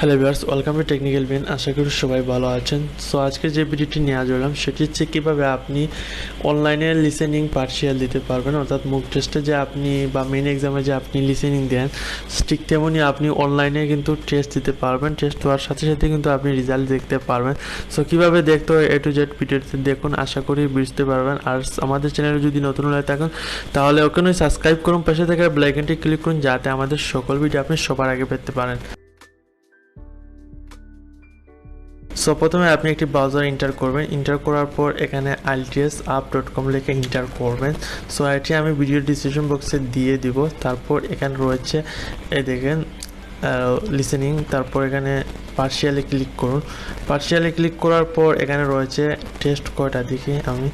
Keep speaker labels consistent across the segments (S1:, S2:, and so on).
S1: Hello viewers, welcome to technical bin. আশা করি সবাই ভালো আছেন। সো আজকে যে ভিডিওটি নিয়ে আসলাম সেটি হচ্ছে কীভাবে আপনি অনলাইনে লিসেনিং পার্শিয়াল দিতে পারবেন, অর্থাৎ মুক টেস্টে যে আপনি বা মেইন এক্সামে যে আপনি লিসেনিং দেন ঠিক তেমনই আপনি অনলাইনে কিন্তু টেস্ট দিতে পারবেন। টেস্ট হওয়ার সাথে সাথে কিন্তু আপনি রেজাল্ট দেখতে পারবেন। সো কীভাবে দেখতে হয় A to Z ভিডিওতে দেখুন, আশা করি বুঝতে পারবেন। আর আমাদের চ্যানেলে যদি নতুন হয়ে থাকেন তাহলে ওখানে সাবস্ক্রাইব করুন, পাশে থাকা বেল আইকনটি ক্লিক করুন যাতে আমাদের সকল ভিডিও আপনি সবার আগে পেতে পারেন। সো প্রথমে আপনি একটি ব্রাউজার এন্টার করবেন। এন্টার করার পর এখানে IELTS-Up.com লিখে এন্টার করবেন। সো এটি আমি ভিডিও ডিসক্রিপশন বক্সে দিয়ে দিব। তারপর এখানে রয়েছে এই দেখেন লিসেনিং, তারপর এখানে পার্শিয়ালি ক্লিক করুন। পার্শিয়ালি ক্লিক করার পর এখানে রয়েছে টেস্ট কয়টা দেখি আমি,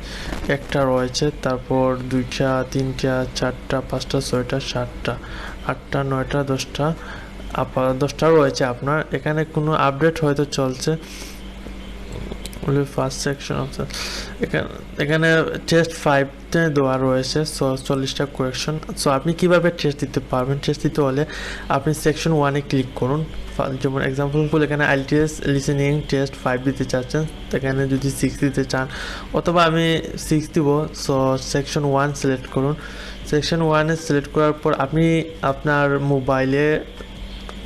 S1: একটা রয়েছে, তারপর 2টা 3টা 4টা 5টা 6টা 7টা 8টা 9টা 10টা 10টা রয়েছে। আপনার এখানে কোনো আপডেট হয়তো চলছে। ফার্স্ট সেকশন অপশন এখানে টেস্ট 5তে দেওয়া রয়েছে 40টা কোয়েকশন। সো আপনি কিভাবে টেস্ট দিতে পারবেন? টেস্ট দিতে হলে আপনি সেকশন 1-এ ক্লিক করুন। যেমন এক্সাম্পল এখানে IELTS লিসেনিং টেস্ট 5 দিতে চাচ্ছেন, এখানে যদি 6 দিতে চান অথবা আমি 6 দিব। সো সেকশন 1 সিলেক্ট করুন। সেকশন 1-এ সিলেক্ট করার পর আপনি আপনার মোবাইলে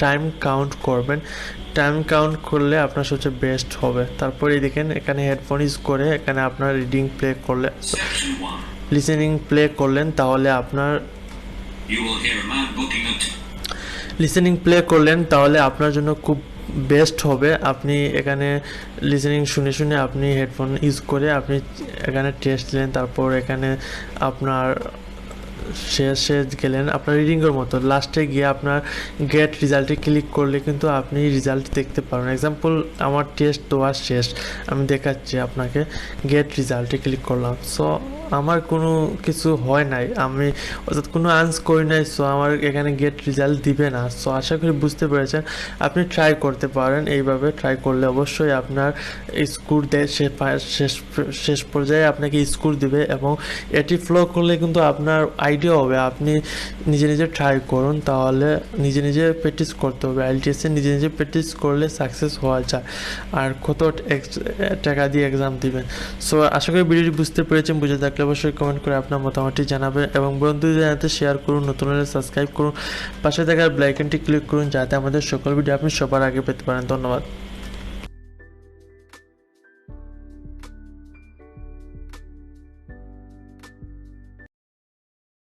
S1: টাইম কাউন্ট করবেন। টাইম কাউন্ট করলে আপনার সবচেয়ে বেস্ট হবে। তারপরে দেখেন এখানে হেডফোন ইউজ করে এখানে আপনার রিডিং প্লে করলে লিসেনিং প্লে করলেন তাহলে আপনার লিসেনিং প্লে করলেন তাহলে আপনার জন্য খুব বেস্ট হবে। আপনি এখানে লিসেনিং শুনে শুনে আপনি হেডফোন ইউজ করে আপনি এখানে টেস্ট দিলেন, তারপর এখানে আপনার শেষে গেলেন আপনার রিডিংয়ের মতো। লাস্টে গিয়ে আপনার গেট রেজাল্টে ক্লিক করলে কিন্তু আপনি রেজাল্ট দেখতে পারবেন। এক্সাম্পল আমার টেস্ট দেওয়া শেষ, আমি দেখাচ্ছি আপনাকে। গেট রেজাল্টে ক্লিক করলাম। সো আমার কোনো কিছু হয় নাই, আমি অর্থাৎ কোনো আনস করি নাই। সো আমার এখানে গেট রেজাল্ট দিবে না। সো আশা করি বুঝতে পেরেছেন। আপনি ট্রাই করতে পারেন, এইভাবে ট্রাই করলে অবশ্যই আপনার স্কোর দেয়, শেষ পর্যায়ে আপনাকে স্কোর দিবে এবং এটি ফলো করলে কিন্তু আপনার আইডিয়া হবে। আপনি নিজে নিজে ট্রাই করুন, তাহলে নিজে নিজে প্র্যাকটিস করতে হবে। IELTS নিজে নিজে প্র্যাকটিস করলে সাকসেস হওয়া যায়। আর কত টাকা দিয়ে এক্সাম দিবেন। সো আশা করি ভিডিওটি বুঝতে পেরেছেন। বুঝে থাকলে অবশ্যই কমেন্ট করে আপনার মতামতটি জানাবেন এবং বন্ধুদের জানাতে শেয়ার করুন, নতুন হলে সাবস্ক্রাইব করুন, পাশে থাকা বেল আইকনটি ক্লিক করুন যাতে আমাদের সকল ভিডিও আপনি সবার আগে পেতে পারেন। ধন্যবাদ।